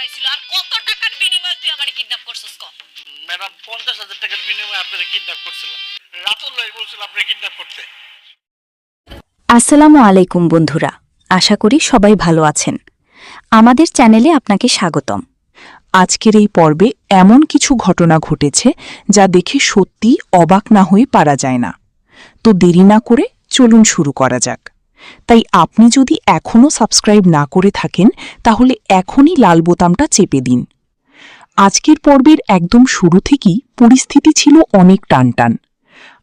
হয়েছিল আর কত টাকার বিনিময়ে তুই আমারে কিডন্যাপ করছিস ক? ম্যাডাম 50,000 টাকার বিনিময়ে আপনারা কিডন্যাপ করছিল। রাতুল ভাই বলছিল আপনারা কিডন্যাপ করতে। আসসালামু আলাইকুম বন্ধুরা, আশা করি সবাই ভালো আছেন। আমাদের চ্যানেলে আপনাকে স্বাগতম। আজকের এই পর্বে এমন কিছু ঘটনা ঘটেছে যা দেখে সত্যি অবাক না হয়ে পারা যায় না। তো দেরি না করে চলুন শুরু করা যাক। তাই আপনি যদি এখনও সাবস্ক্রাইব না করে থাকেন তাহলে এখনই লাল বোতামটা চেপে দিন। আজকের পর্বের একদম শুরু থেকেই পরিস্থিতি ছিল অনেক টানটান।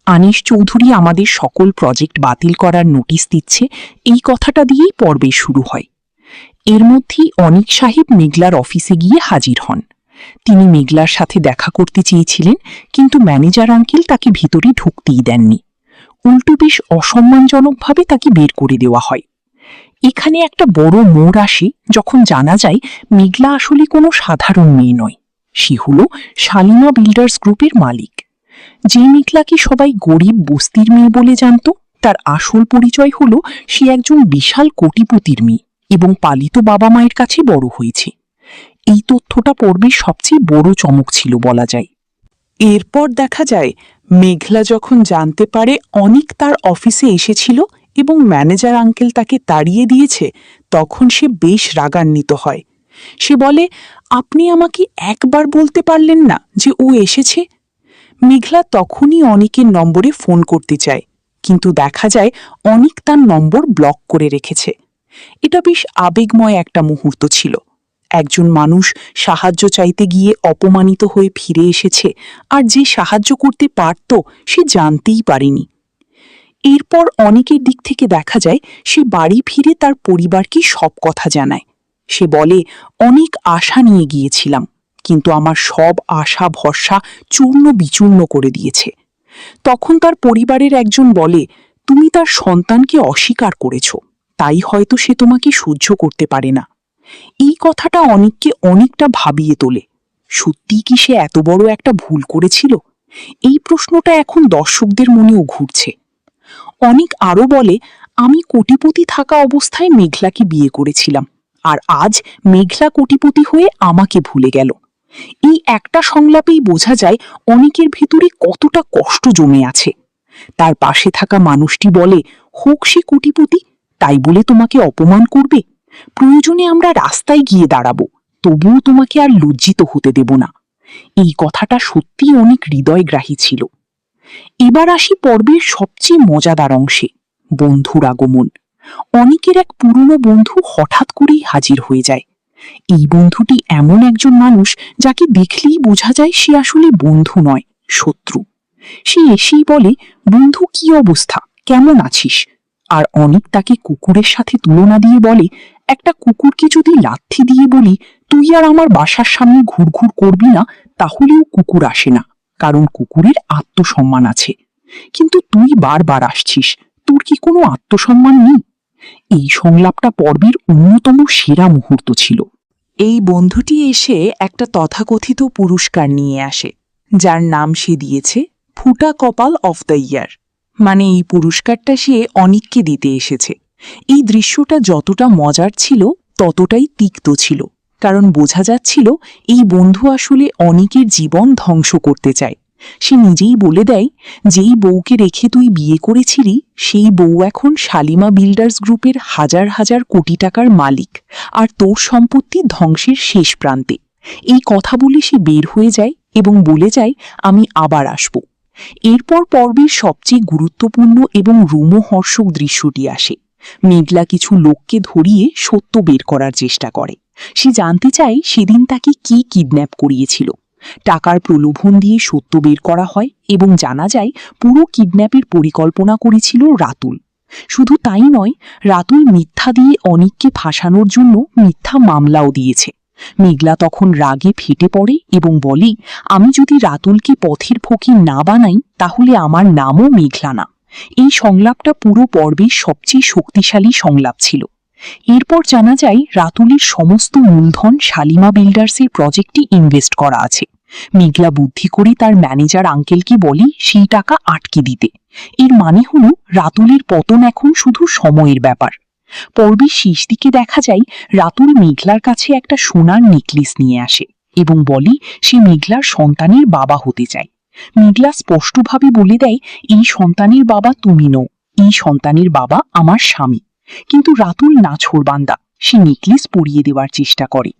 আনিস চৌধুরী আমাদের সকল প্রজেক্ট বাতিল করার নোটিশ দিচ্ছে, এই কথাটা দিয়েই পর্বে শুরু হয়। এর মধ্যেই অনিক সাহেব মেঘলার অফিসে গিয়ে হাজির হন। তিনি মেঘলার সাথে দেখা করতে চেয়েছিলেন, কিন্তু ম্যানেজার আঙ্কেল তাকে ভিতরে ঢুকতেই দেননি। উল্টো বেশ অসম্মানজনকভাবে তাকে বের করে দেওয়া হয়। এখানে একটা বড় মোড় আসে যখন জানা যায় মেঘলা আসলে কোনো সাধারণ মেয়ে নয়, সে হল শালিমা বিল্ডার্স গ্রুপের মালিক। যে মেঘলাকে সবাই গরিব বস্তির মেয়ে বলে জানত, তার আসল পরিচয় হল সে একজন বিশাল কোটিপতির মেয়ে এবং পালিত বাবা মায়ের কাছে বড় হয়েছে। এই তথ্যটা পর্বের সবচেয়ে বড় চমক ছিল বলা যায়। এরপর দেখা যায় মেঘলা যখন জানতে পারে অনিক তার অফিসে এসেছিল এবং ম্যানেজার আঙ্কেল তাকে তাড়িয়ে দিয়েছে, তখন সে বেশ রাগান্বিত হয়। সে বলে, আপনি আমাকে একবার বলতে পারলেন না যে ও এসেছে? মেঘলা তখনই অনিকের নম্বরে ফোন করতে চায়, কিন্তু দেখা যায় অনিক তার নম্বর ব্লক করে রেখেছে। এটা বেশ আবেগময় একটা মুহূর্ত ছিল। একজন মানুষ সাহায্য চাইতে গিয়ে অপমানিত হয়ে ফিরে এসেছে, আর যে সাহায্য করতে পারত সে জানতেই পারেনি। এরপর অনিকের দিক থেকে দেখা যায় সে বাড়ি ফিরে তার পরিবারকে সব কথা জানায়। সে বলে, অনেক আশা নিয়ে গিয়েছিলাম, কিন্তু আমার সব আশা ভরসা চূর্ণ বিচূর্ণ করে দিয়েছে। তখন তার পরিবারের একজন বলে, তুমি তার সন্তানকে অস্বীকার করেছ, তাই হয়তো সে তোমাকে সহ্য করতে পারে না। এই কথাটা অনিককে অনেকটা ভাবিয়ে তোলে। সত্যিই কি সে এত বড় একটা ভুল করেছিল? এই প্রশ্নটা এখন দর্শকদের মনেও ঘুরছে। অনিক আরও বলে, আমি কোটিপতি থাকা অবস্থায় মেঘলাকে বিয়ে করেছিলাম, আর আজ মেঘলা কোটিপতি হয়ে আমাকে ভুলে গেল। এই একটা সংলাপেই বোঝা যায় অনিকের ভেতরে কতটা কষ্ট জমে আছে। তার পাশে থাকা মানুষটি বলে, হোক সে কোটিপতি, তাই বলে তোমাকে অপমান করবে? প্রয়োজনে আমরা রাস্তায় গিয়ে দাঁড়াবো, তবুও তোমাকে আর লজ্জিত হতে দেব না। এই কথাটা সত্যিই অনেক হৃদয়গ্রাহী ছিল। এবার আসি পর্বের সবচেয়ে মজাদার অংশে, বন্ধুর আগমন। অনিকের এক পুরনো বন্ধু হঠাৎ করেই হাজির হয়ে যায়। এই বন্ধুটি এমন একজন মানুষ যাকে দেখলেই বোঝা যায় সে আসলে বন্ধু নয়, শত্রু। সে এসেই বলে, বন্ধু কি অবস্থা, কেমন আছিস? আর অনিক তাকে কুকুরের সাথে তুলনা দিয়ে বলে, একটা কুকুরকে যদি লাথি দিয়ে বলি তুই আর আমার বাসার সামনে ঘুরঘুর করবি না, তাহলেও কুকুর আসে না, কারণ কুকুরের আত্মসম্মান আছে। কিন্তু তুই বারবার আসছিস, তোর কি কোনো আত্মসম্মান নেই? এই সংলাপটা পর্বের অন্যতম সেরা মুহূর্ত ছিল। এই বন্ধুটি এসে একটা তথাকথিত পুরস্কার নিয়ে আসে, যার নাম সে দিয়েছে ফুটা কপাল অফ দ্য ইয়ার। মানে এই পুরস্কারটা সে অনিককে দিতে এসেছে। এই দৃশ্যটা যতটা মজার ছিল ততটাই তিক্ত ছিল, কারণ বোঝা যাচ্ছিল এই বন্ধু আসলে অনিকের জীবন ধ্বংস করতে চায়। সে নিজেই বলে দেয়, যেই বউকে রেখে তুই বিয়ে করেছিলি সেই বউ এখন শালিমা বিল্ডার্স গ্রুপের হাজার হাজার কোটি টাকার মালিক, আর তোর সম্পত্তি ধ্বংসের শেষ প্রান্তে। এই কথা বলে সে বের হয়ে যায় এবং বলে যায়, আমি আবার আসব। এরপর পর্বের সবচেয়ে গুরুত্বপূর্ণ এবং রোমহর্ষক দৃশ্যটি আসে। মেঘলা কিছু লোককে ধরিয়ে সত্য বের করার চেষ্টা করে। সে জানতে চায় সেদিন তাকে কি কিডন্যাপ করিয়েছিল। টাকার প্রলোভন দিয়ে সত্য বের করা হয় এবং জানা যায় পুরো কিডন্যাপের পরিকল্পনা করেছিল রাতুল। শুধু তাই নয়, রাতুল মিথ্যা দিয়ে অনিককে ফাঁসানোর জন্য মিথ্যা মামলাও দিয়েছে। মেঘলা তখন রাগে ফেটে পড়ে এবং বলে, আমি যদি রাতুলকে পথের ফকির না বানাই তাহলে আমার নামও মেঘলা না। এই সংলাপটা পুরো পর্বের সবচেয়ে শক্তিশালী সংলাপ ছিল। এরপর জানা যায় রাতুলের সমস্ত মূলধন শালিমা বিল্ডার্সের প্রজেক্টে ইনভেস্ট করা আছে। মেঘলা বুদ্ধি করে তার ম্যানেজার আঙ্কেলকে বলে সেই টাকা আটকে দিতে। এর মানে হল রাতুলের পতন এখন শুধু সময়ের ব্যাপার। পর্বের শেষ দিকে দেখা যায় রাতুল মেঘলার কাছে একটা সোনার নেকলেস নিয়ে আসে এবং বলে সে মেঘলার সন্তানের বাবা হতে চায়। মেঘলা স্পষ্টভাবে বলে দেয়, এই সন্তানের বাবা তুমি নও, এই সন্তানের বাবা আমার স্বামী। কিন্তু রাতুল নাছোড়বান্দা, সে নেকলেস পরিয়ে দেওয়ার চেষ্টা করে।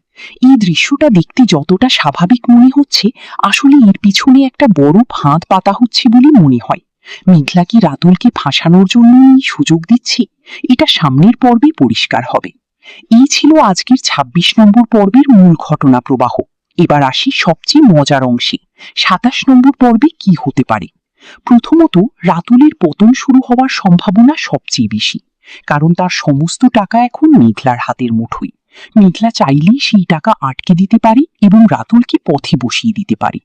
এই দৃশ্যটা দেখতে যতটা স্বাভাবিক মনে হচ্ছে, আসলে এর পিছনে একটা বড় ফাঁদ পাতা হচ্ছে বলে মনে হয়। মেঘলা কি রাতুলকে ফাঁসানোর জন্য এই সুযোগ দিচ্ছে? এটা সামনের পর্বে পরিষ্কার হবে। এই ছিল আজকের ২৬ নম্বর পর্বের মূল ঘটনা প্রবাহ। এবার আসি সবচেয়ে মজার অংশে, ২৭ নম্বর পর্বে কি হতে পারে। প্রথমত, রাতুলের পতন শুরু হওয়ার সম্ভাবনা সবচেয়ে বেশি, কারণ তার সমস্ত টাকা এখন মেঘলার হাতের মুঠোয়। মেঘলা চাইলেই সেই টাকা আটকে দিতে পারে এবং রাতুলকে পথে বসিয়ে দিতে পারে।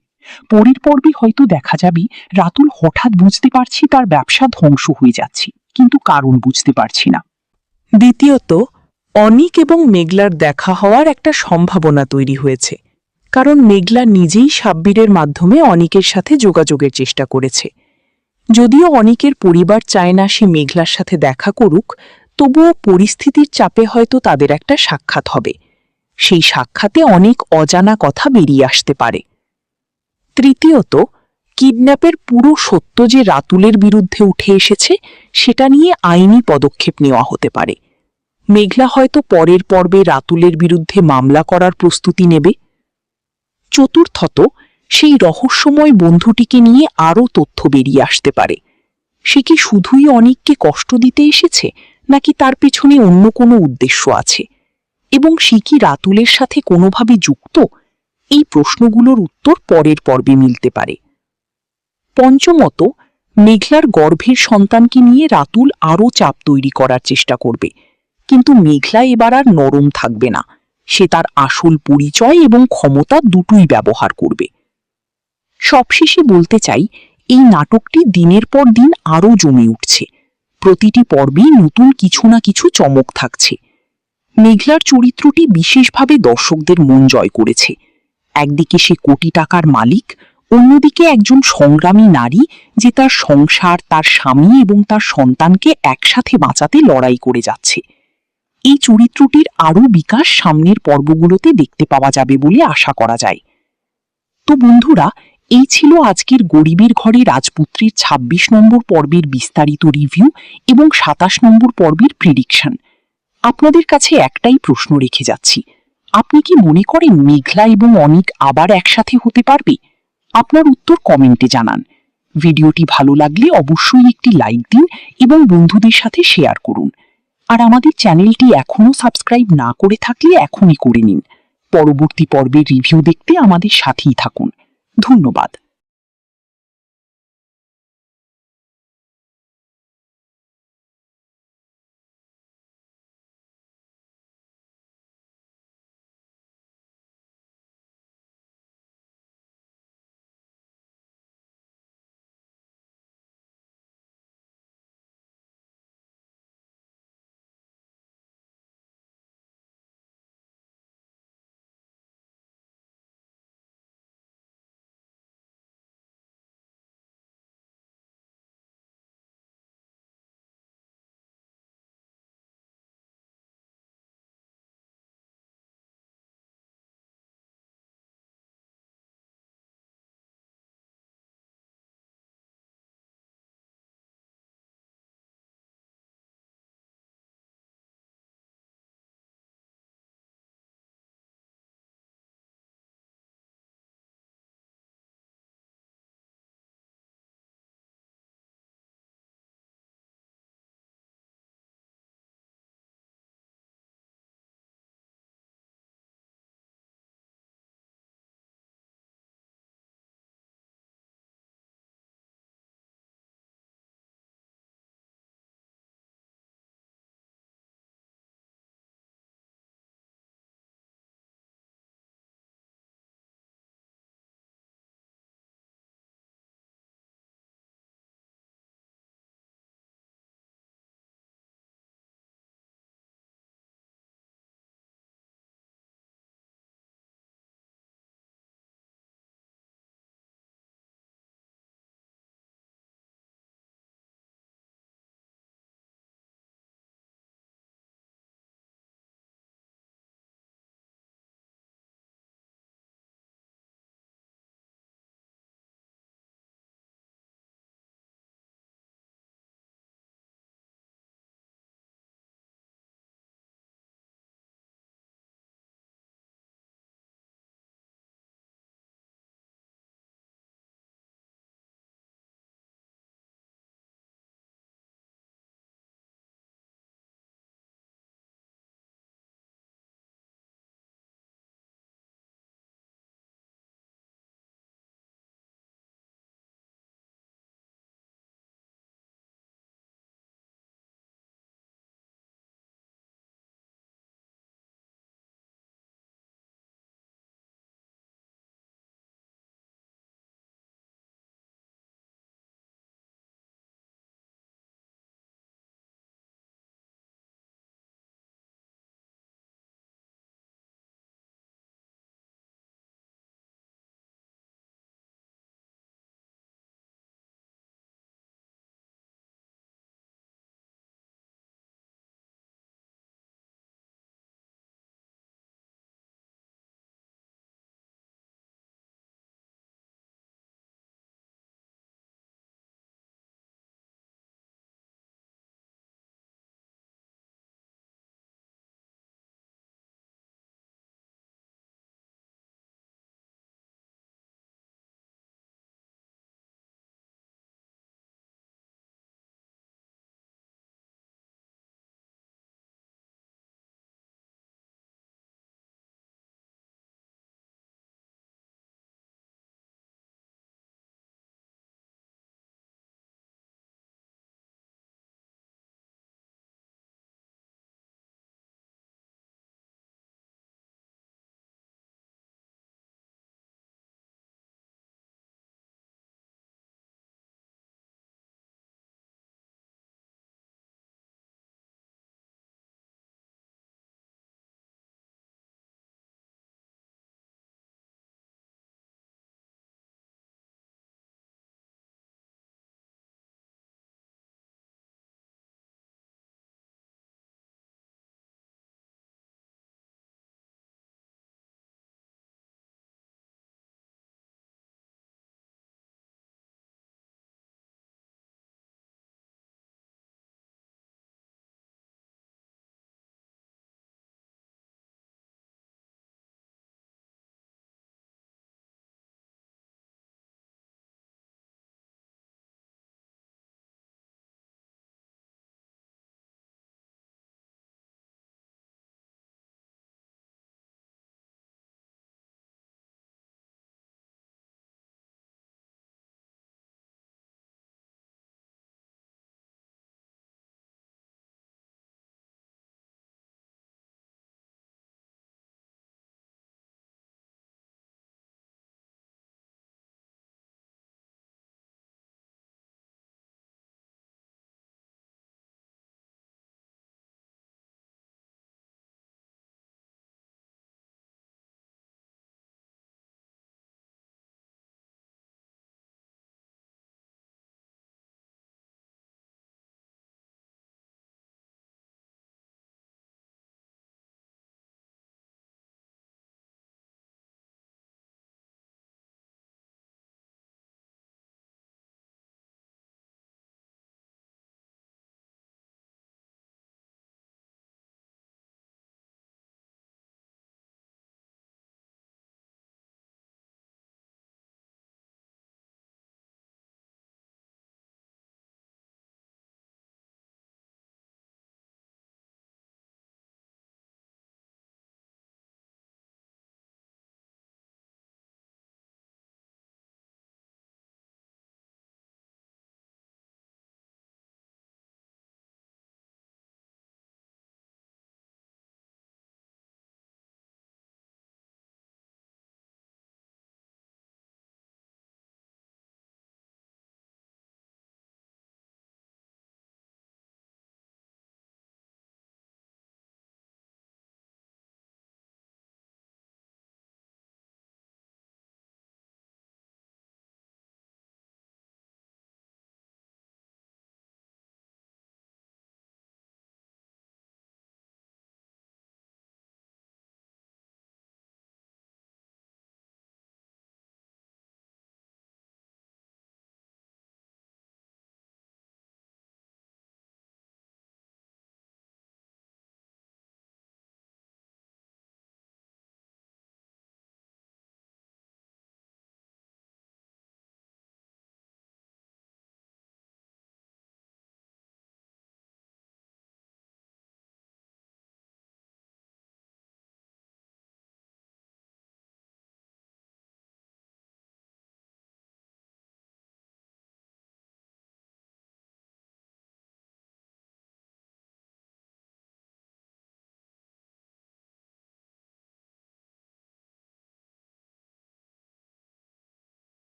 পরের পর্বে হয়তো দেখা যাবে রাতুল হঠাৎ বুঝতে পারছে তার ব্যবসা ধ্বংস হয়ে যাচ্ছে, কিন্তু কারণ বুঝতে পারছি না। দ্বিতীয়ত, অনিক এবং মেঘলার দেখা হওয়ার একটা সম্ভাবনা তৈরি হয়েছে, কারণ মেঘলা নিজেই সাব্বিরের মাধ্যমে অনিকের সাথে যোগাযোগের চেষ্টা করেছে। যদিও অনিকের পরিবার চায় না সে মেঘলার সাথে দেখা করুক, তবুও পরিস্থিতির চাপে হয়তো তাদের একটা সাক্ষাৎ হবে। সেই সাক্ষাতে অনেক অজানা কথা বেরিয়ে আসতে পারে। তৃতীয়ত, কিডন্যাপের পুরো সত্য যে রাতুলের বিরুদ্ধে উঠে এসেছে, সেটা নিয়ে আইনি পদক্ষেপ নেওয়া হতে পারে। মেঘলা হয়তো পরের পর্বে রাতুলের বিরুদ্ধে মামলা করার প্রস্তুতি নেবে। চতুর্থত, সেই রহস্যময় বন্ধুটিকে নিয়ে আরও তথ্য বেরিয়ে আসতে পারে। সে কি শুধুই অনিককে কষ্ট দিতে এসেছে, নাকি তার পেছনে অন্য কোনো উদ্দেশ্য আছে, এবং সে কি রাতুলের সাথে কোনোভাবে যুক্ত? এই প্রশ্নগুলোর উত্তর পরের পর্বে মিলতে পারে। পঞ্চমত, মেঘলার গর্ভের সন্তানকে নিয়ে রাতুল আরও চাপ তৈরি করার চেষ্টা করবে, কিন্তু মেঘলা এবার আর নরম থাকবে না। সে তার আসল পরিচয় এবং ক্ষমতা দুটোই ব্যবহার করবে। সবশেষে বলতে চাই, এই নাটকটি দিনের পর দিন আরও জমে উঠছে। প্রতিটি পর্বেই নতুন কিছু না কিছু চমক থাকছে। মেঘলার চরিত্রটি বিশেষভাবে দর্শকদের মন জয় করেছে। একদিকে সে কোটি টাকার মালিক, অন্যদিকে একজন সংগ্রামী নারী যে তার সংসার, তার স্বামী এবং তার সন্তানকে একসাথে বাঁচাতে লড়াই করে যাচ্ছে। এই চরিত্রটির আরও বিকাশ সামনের পর্বগুলোতে দেখতে পাওয়া যাবে বলে আশা করা যায়। তো বন্ধুরা, এই ছিল আজকের গরিবের ঘরে রাজপুত্রীর ২৬ নম্বর পর্বের বিস্তারিত রিভিউ এবং ২৭ নম্বর পর্বের প্রেডিকশন। আপনাদের কাছে একটাই প্রশ্ন রেখে যাচ্ছি, আপনি কি মনে করেন মেঘলা এবং অনিক আবার একসাথে হতে পারবে? আপনার উত্তর কমেন্টে জানান। ভিডিওটি ভালো লাগলে অবশ্যই একটি লাইক দিন এবং বন্ধুদের সাথে শেয়ার করুন। আর আমাদের চ্যানেলটি এখনও সাবস্ক্রাইব না করে থাকলে এখনই করে নিন। পরবর্তী পর্বের রিভিউ দেখতে আমাদের সাথেই থাকুন। ধন্যবাদ।